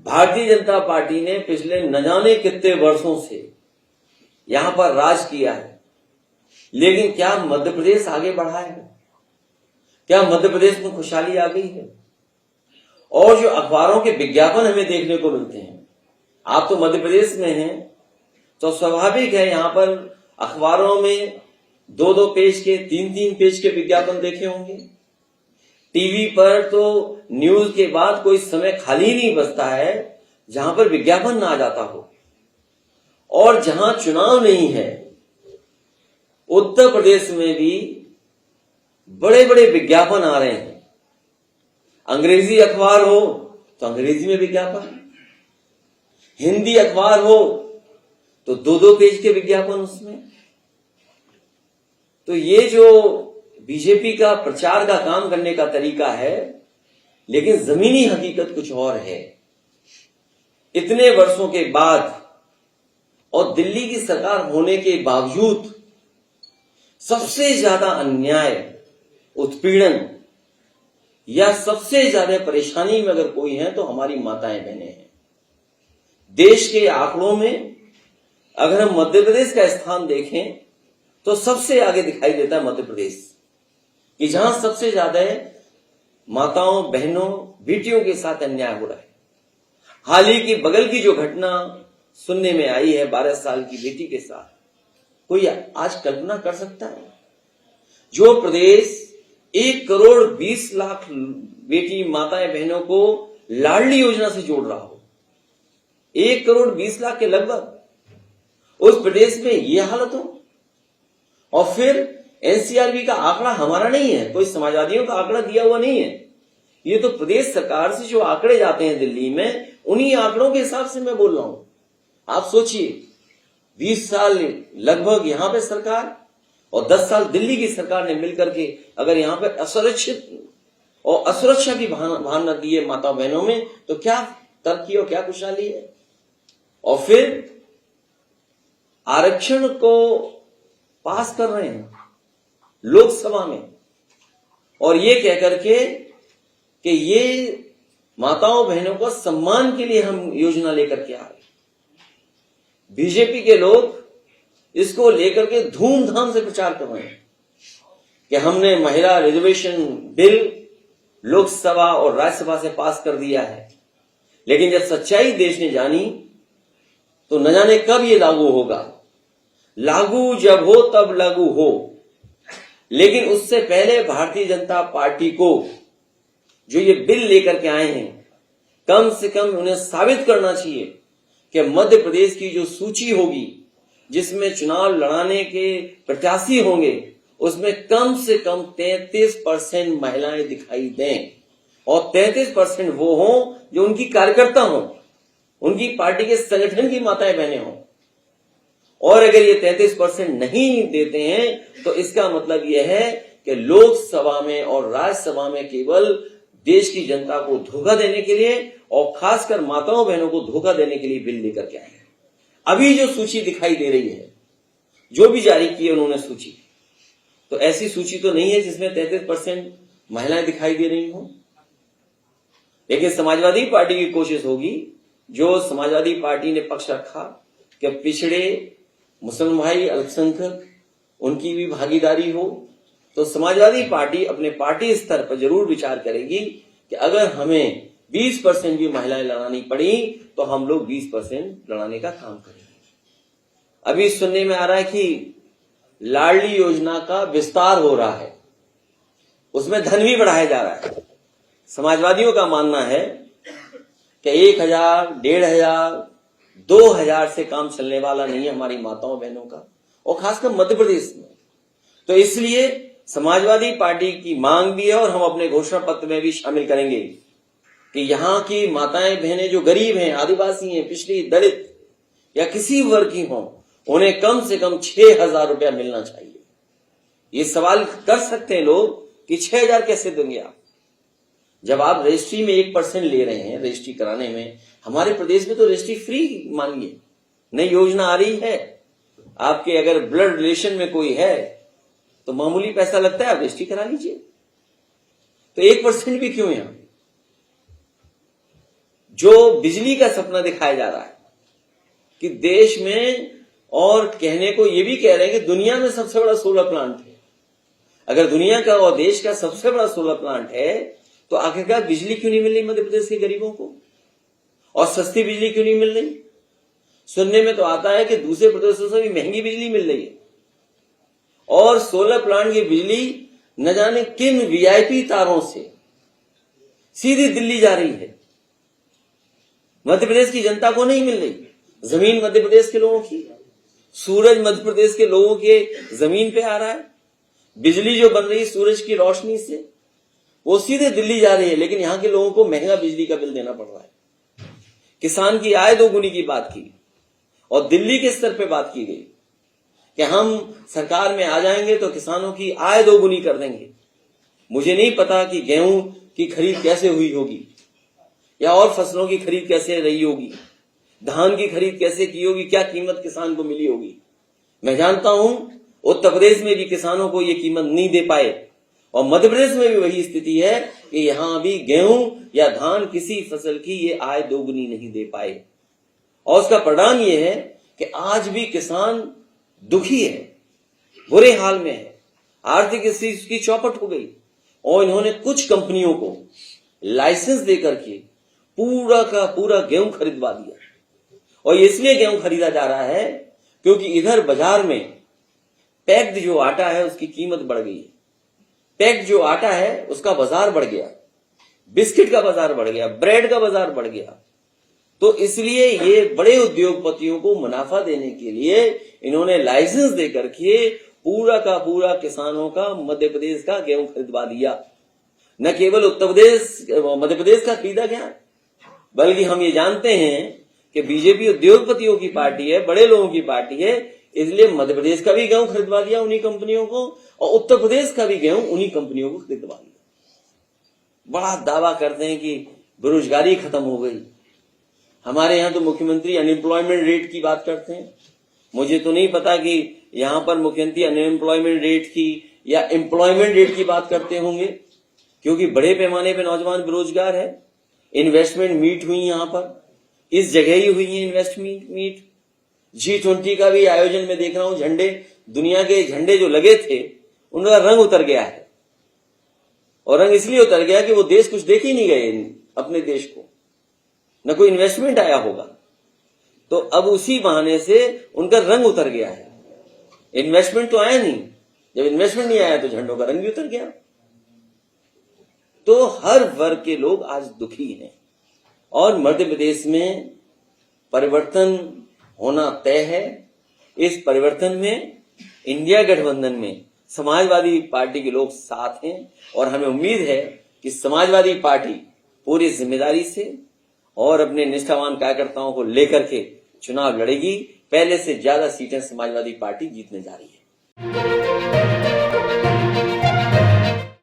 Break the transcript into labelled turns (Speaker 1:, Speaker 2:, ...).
Speaker 1: Bharatiya Janata party ने पिछले न जाने कितने वर्षों से यहां पर राज किया है, लेकिन क्या मध्य प्रदेश आगे बढ़ा है? क्या मध्य प्रदेश में खुशहाली आ गई है? और जो अखबारों के विज्ञापन हमें देखने को मिलते हैं, आप तो मध्य प्रदेश में हैं, तो स्वाभाविक है यहां पर अखबारों में 2-2 पेज के 3-3 पेज के विज्ञापन देखे होंगे। टीवी पर तो न्यूज के बाद कोई समय खाली नहीं बचता है जहां पर विज्ञापन ना आ जाता हो। और जहां चुनाव नहीं है, उत्तर प्रदेश में भी बड़े बड़े विज्ञापन आ रहे हैं। अंग्रेजी अखबार हो तो अंग्रेजी में विज्ञापन, हिंदी अखबार हो तो 2-2 पेज के विज्ञापन उसमें। तो ये जो बीजेपी का प्रचार का काम करने का तरीका है, लेकिन जमीनी हकीकत कुछ और है। इतने वर्षों के बाद और दिल्ली की सरकार होने के बावजूद सबसे ज्यादा अन्याय, उत्पीड़न या सबसे ज्यादा परेशानी में अगर कोई है तो हमारी माताएं बहनें हैं। देश के आंकड़ों में अगर हम मध्य प्रदेश का स्थान देखें तो सबसे आगे दिखाई देता है मध्य प्रदेश, कि जहां सबसे ज्यादा माताओं, बहनों, बेटियों के साथ अन्याय हो रहा है। हाल ही की बगल की जो घटना सुनने में आई है 12 साल की बेटी के साथ, कोई आज कल्पना कर सकता है? जो प्रदेश 1 करोड़ 20 लाख बेटी माताएं बहनों को लाडली योजना से जोड़ रहा हो, 1 करोड़ 20 लाख के लगभग, उस प्रदेश में यह हालत हो। और फिर एनसीआरबी का आंकड़ा हमारा नहीं है, कोई समाजवादियों का आंकड़ा दिया हुआ नहीं है, ये तो प्रदेश सरकार से जो आंकड़े जाते हैं दिल्ली में, उन्हीं आंकड़ों के हिसाब से मैं बोल रहा हूं। आप सोचिए, 20 साल लगभग यहां पे सरकार और 10 साल दिल्ली की सरकार ने मिलकर के अगर यहां पे असुरक्षित और असुरक्षा की भावना दी है माता बहनों में, तो क्या तरक्की और क्या खुशहाली है? और फिर आरक्षण को पास कर रहे हैं लोकसभा में, और ये कह करके कि ये माताओं बहनों को सम्मान के लिए हम योजना लेकर के आ रहे। बीजेपी के लोग इसको लेकर के धूमधाम से प्रचार कर रहे हैं कि हमने महिला रिजर्वेशन बिल लोकसभा और राज्यसभा से पास कर दिया है, लेकिन जब सच्चाई देश ने जानी तो न जाने कब ये लागू होगा। लागू जब हो तब लागू हो, लेकिन उससे पहले भारतीय जनता पार्टी को जो ये बिल लेकर के आए हैं, कम से कम उन्हें साबित करना चाहिए कि मध्य प्रदेश की जो सूची होगी जिसमें चुनाव लड़ाने के प्रत्याशी होंगे, उसमें कम से कम 33% महिलाएं दिखाई दें, और 33% वो हों जो उनकी कार्यकर्ता हों, उनकी पार्टी के संगठन की माताएं बहनें हों। और अगर ये 33% नहीं देते हैं तो इसका मतलब यह है कि लोकसभा में और राज्यसभा में केवल देश की जनता को धोखा देने के लिए और खासकर माताओं बहनों को धोखा देने के लिए बिल लेकर के आए हैं। अभी जो सूची दिखाई दे रही है, जो भी जारी की है उन्होंने सूची, तो ऐसी सूची तो नहीं है जिसमें 33% महिलाएं दिखाई दे रही हों। लेकिन समाजवादी पार्टी की कोशिश होगी, जो समाजवादी पार्टी ने पक्ष रखा कि पिछड़े मुसलमान भाई, अल्पसंख्यक, उनकी भी भागीदारी हो, तो समाजवादी पार्टी अपने पार्टी स्तर पर जरूर विचार करेगी कि अगर हमें 20% भी महिलाएं लड़ानी पड़ी तो हम लोग 20% लड़ाने का काम करेंगे। अभी सुनने में आ रहा है कि लाडली योजना का विस्तार हो रहा है, उसमें धन भी बढ़ाया जा रहा है। समाजवादियों का मानना है कि 1000, 1500, 2000 से काम चलने वाला नहीं है हमारी माताओं बहनों का, और खासकर मध्य प्रदेश में। तो इसलिए समाजवादी पार्टी की मांग भी है और हम अपने घोषणा पत्र में भी शामिल करेंगे कि यहां की माताएं बहनें जो गरीब हैं, आदिवासी हैं, पिछड़ी, दलित या किसी वर्ग की हों, उन्हें कम से कम 6000 रुपया मिलना चाहिए। ये सवाल कर सकते हैं लोग कि 6000 कैसे देंगे आप, जब आप रजिस्ट्री में 1% ले रहे हैं रजिस्ट्री कराने में। हमारे प्रदेश में तो रजिस्ट्री फ्री मानिए, नई योजना आ रही है। आपके अगर ब्लड रिलेशन में कोई है तो मामूली पैसा लगता है, आप रजिस्ट्री करा लीजिए। तो 1% भी क्यों यहां? जो बिजली का सपना दिखाया जा रहा है कि देश में, और कहने को ये भी कह रहे हैं कि दुनिया में सबसे बड़ा सोलर प्लांट है। अगर दुनिया का और देश का सबसे बड़ा सोलर प्लांट है तो आखिरकार बिजली क्यों नहीं मिल रही मध्य प्रदेश के गरीबों को, और सस्ती बिजली क्यों नहीं मिल रही? सुनने में तो आता है कि दूसरे प्रदेशों से भी महंगी बिजली मिल रही है, और सोलर प्लांट की बिजली न जाने किन वीआईपी तारों से सीधी दिल्ली जा रही है। मध्य प्रदेश की जनता को नहीं मिल रही। जमीन मध्य प्रदेश के लोगों की, सूरज मध्य प्रदेश के लोगों के जमीन पे आ रहा है, बिजली जो बन रही है सूरज की रोशनी से वो सीधे दिल्ली जा रही है, लेकिन यहां के लोगों को महंगा बिजली का बिल देना पड़ रहा है। किसान की आय दोगुनी की बात की, और दिल्ली के स्तर पे बात की गई कि हम सरकार में आ जाएंगे तो किसानों की आय दोगुनी कर देंगे। मुझे नहीं पता कि गेहूं की खरीद कैसे हुई होगी, या और फसलों की खरीद कैसे रही होगी, धान की खरीद कैसे की होगी, क्या कीमत किसान को मिली होगी। मैं जानता हूं उत्तर प्रदेश में भी किसानों को ये कीमत नहीं दे पाए, और मध्य प्रदेश में भी वही स्थिति है कि यहां भी गेहूं या धान किसी फसल की ये आय दोगुनी नहीं दे पाए। और उसका परिणाम ये है कि आज भी किसान दुखी है, बुरे हाल में है, आर्थिक स्थिति उसकी चौपट हो गई, और इन्होंने कुछ कंपनियों को लाइसेंस देकर के पूरा का पूरा गेहूं खरीदवा दिया। और इसलिए गेहूं खरीदा जा रहा है क्योंकि इधर बाजार में पैक्ड जो आटा है उसकी कीमत बढ़ गई है, पैक्ड जो आटा है उसका बाजार बढ़ गया, बिस्किट का बाजार बढ़ गया, ब्रेड का बाजार बढ़ गया। तो इसलिए ये बड़े उद्योगपतियों को मुनाफा देने के लिए इन्होंने लाइसेंस देकर के पूरा का पूरा किसानों का मध्य प्रदेश का गेहूं खरीदवा दिया। न केवल उत्तर प्रदेश मध्य प्रदेश का खरीदा गया, बल्कि हम ये जानते हैं कि बीजेपी उद्योगपतियों की पार्टी है, बड़े लोगों की पार्टी है, इसलिए मध्य प्रदेश का भी गेहूं खरीदवा दिया उन्हीं कंपनियों को, और उत्तर प्रदेश का भी गेहूं उन्हीं कंपनियों को खरीदवा दिया। बड़ा दावा करते हैं कि बेरोजगारी खत्म हो गई। हमारे यहाँ तो मुख्यमंत्री अनएम्प्लॉयमेंट रेट की बात करते हैं। मुझे तो नहीं पता कि यहाँ पर मुख्यमंत्री अनएम्प्लॉयमेंट रेट की या एम्प्लॉयमेंट रेट की बात करते होंगे, क्योंकि बड़े पैमाने पे नौजवान बेरोजगार है। इन्वेस्टमेंट मीट हुई यहाँ पर, इस जगह ही हुई है इन्वेस्टमेंट मीट। G20 का भी आयोजन में देख रहा हूं, झंडे, दुनिया के झंडे जो लगे थे उनका रंग उतर गया है, और रंग इसलिए उतर गया कि वो देश कुछ देख ही नहीं गए अपने देश को, न कोई इन्वेस्टमेंट आया होगा, तो अब उसी बहाने से उनका रंग उतर गया है। इन्वेस्टमेंट तो आया नहीं, जब इन्वेस्टमेंट नहीं आया तो झंडों का रंग भी उतर गया। तो हर वर्ग के लोग आज दुखी हैं, और मध्य प्रदेश में परिवर्तन होना तय है। इस परिवर्तन में इंडिया गठबंधन में समाजवादी पार्टी के लोग साथ हैं, और हमें उम्मीद है कि समाजवादी पार्टी पूरी जिम्मेदारी से और अपने निष्ठावान कार्यकर्ताओं को लेकर के चुनाव लड़ेगी। पहले से ज्यादा सीटें समाजवादी पार्टी जीतने जा रही है।